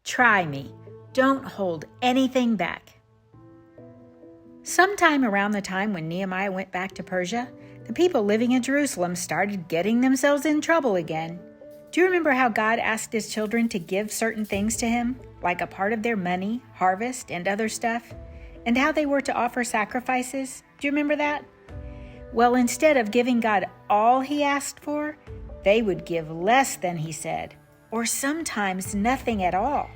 Try me. Don't hold anything back. Sometime around the time when Nehemiah went back to Persia, the people living in Jerusalem started getting themselves in trouble again. Do you remember how God asked his children to give certain things to him, like a part of their money, harvest, and other stuff? And how they were to offer sacrifices? Do you remember that? Well, instead of giving God all he asked for, they would give less than he said, or sometimes nothing at all.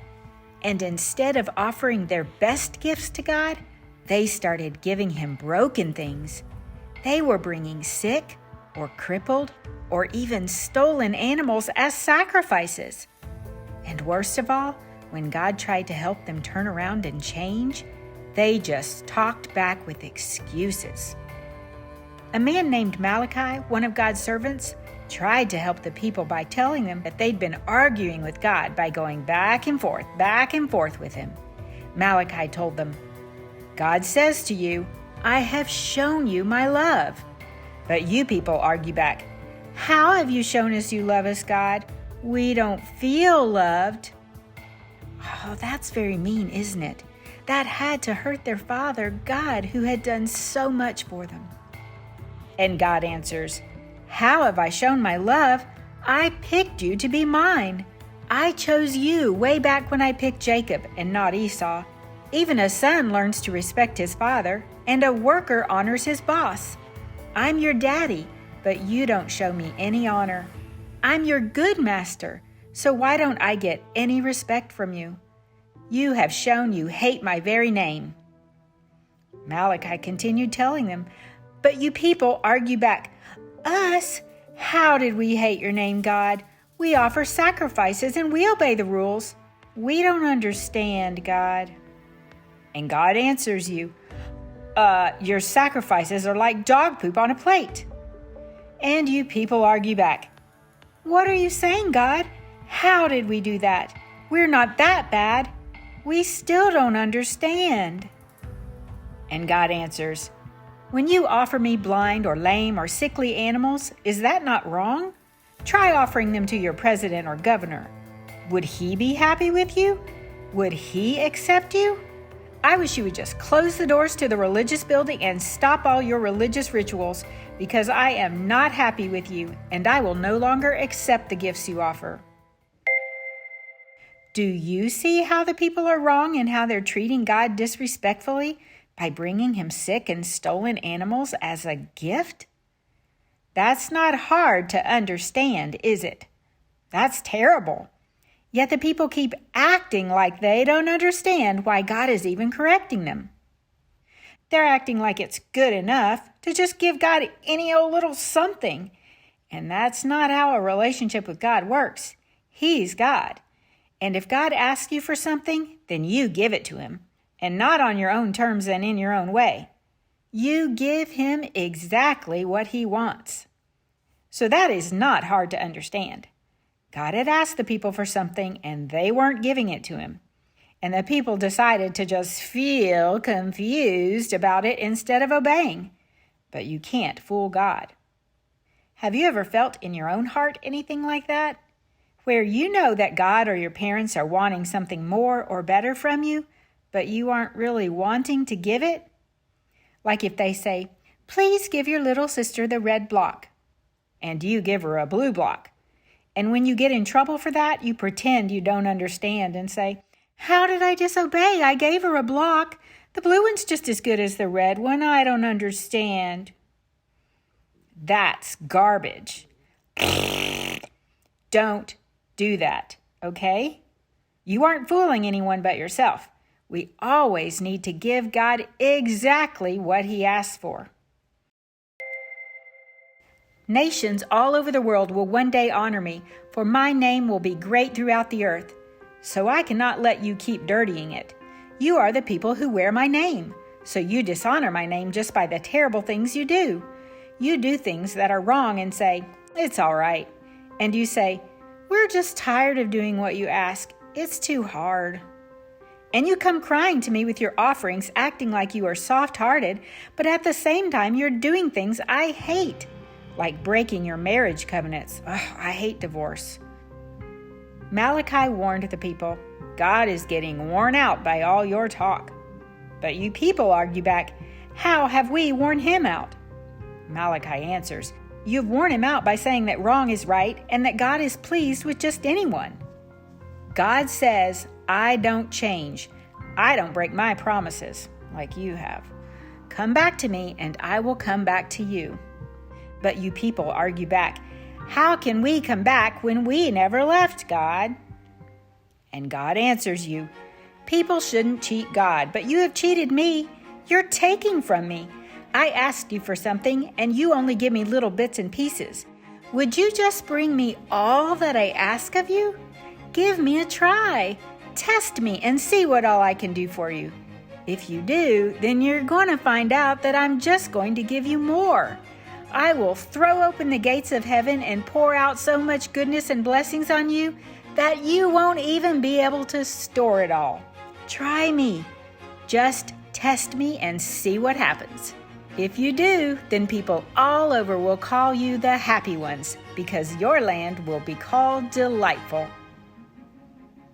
And instead of offering their best gifts to God, they started giving him broken things. They were bringing sick or crippled or even stolen animals as sacrifices. And worst of all, when God tried to help them turn around and change, they just talked back with excuses. A man named Malachi, one of God's servants, tried to help the people by telling them that they'd been arguing with God by going back and forth with him. Malachi told them, "God says to you, 'I have shown you my love.' But you people argue back, 'How have you shown us you love us, God? We don't feel loved.'" Oh, that's very mean, isn't it? That had to hurt their father, God, who had done so much for them. And God answers, "How have I shown my love? I picked you to be mine. I chose you way back when I picked Jacob and not Esau. Even a son learns to respect his father, and a worker honors his boss. I'm your daddy, but you don't show me any honor. I'm your good master, so why don't I get any respect from you? You have shown you hate my very name." Malachi continued telling them, "But you people argue back, 'Us? How did we hate your name, God? We offer sacrifices and we obey the rules. We don't understand, God.' And God answers you, 'Your sacrifices are like dog poop on a plate.' And you people argue back, 'What are you saying, God? How did we do that? We're not that bad. We still don't understand.' And God answers, 'When you offer me blind or lame or sickly animals, is that not wrong? Try offering them to your president or governor. Would he be happy with you? Would he accept you? I wish you would just close the doors to the religious building and stop all your religious rituals, because I am not happy with you, and I will no longer accept the gifts you offer.'" Do you see how the people are wrong and how they're treating God disrespectfully by bringing him sick and stolen animals as a gift? That's not hard to understand, is it? That's terrible. Yet the people keep acting like they don't understand why God is even correcting them. They're acting like it's good enough to just give God any old little something. And that's not how a relationship with God works. He's God. And if God asks you for something, then you give it to him. And not on your own terms and in your own way. You give him exactly what he wants. So that is not hard to understand. God had asked the people for something, and they weren't giving it to him. And the people decided to just feel confused about it instead of obeying. But you can't fool God. Have you ever felt in your own heart anything like that? Where you know that God or your parents are wanting something more or better from you, but you aren't really wanting to give it? Like if they say, "Please give your little sister the red block," and you give her a blue block. And when you get in trouble for that, you pretend you don't understand and say, "How did I disobey? I gave her a block. The blue one's just as good as the red one. I don't understand." That's garbage. Don't do that, okay? You aren't fooling anyone but yourself. We always need to give God exactly what he asks for. Nations all over the world will one day honor me, for my name will be great throughout the earth. So I cannot let you keep dirtying it. You are the people who wear my name, so you dishonor my name just by the terrible things you do. You do things that are wrong and say, "It's all right." And you say, "We're just tired of doing what you ask. It's too hard." And you come crying to me with your offerings, acting like you are soft-hearted, but at the same time you're doing things I hate. Like breaking your marriage covenants. Ugh, I hate divorce. Malachi warned the people, God is getting worn out by all your talk. But you people argue back, how have we worn him out? Malachi answers, you've worn him out by saying that wrong is right and that God is pleased with just anyone. God says, I don't change. I don't break my promises like you have. Come back to me and I will come back to you. But you people argue back, how can we come back when we never left God? And God answers you, people shouldn't cheat God, but you have cheated me. You're taking from me. I asked you for something and you only give me little bits and pieces. Would you just bring me all that I ask of you? Give me a try. Test me and see what all I can do for you. If you do, then you're going to find out that I'm just going to give you more. I will throw open the gates of heaven and pour out so much goodness and blessings on you that you won't even be able to store it all. Try me. Just test me and see what happens. If you do, then people all over will call you the happy ones because your land will be called delightful.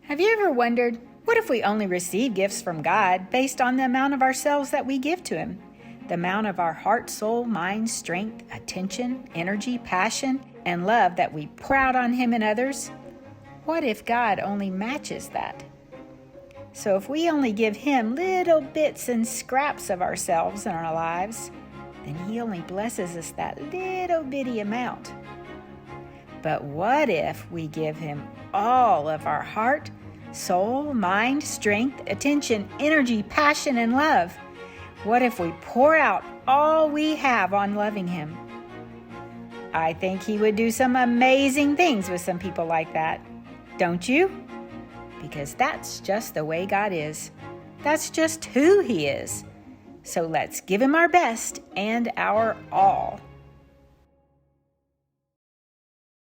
Have you ever wondered, what if we only receive gifts from God based on the amount of ourselves that we give to Him? The amount of our heart, soul, mind, strength, attention, energy, passion, and love that we pour out on Him and others? What if God only matches that? So if we only give Him little bits and scraps of ourselves in our lives, then He only blesses us that little bitty amount. But what if we give Him all of our heart, soul, mind, strength, attention, energy, passion, and love? What if we pour out all we have on loving Him? I think He would do some amazing things with some people like that. Don't you? Because that's just the way God is. That's just who He is. So let's give Him our best and our all.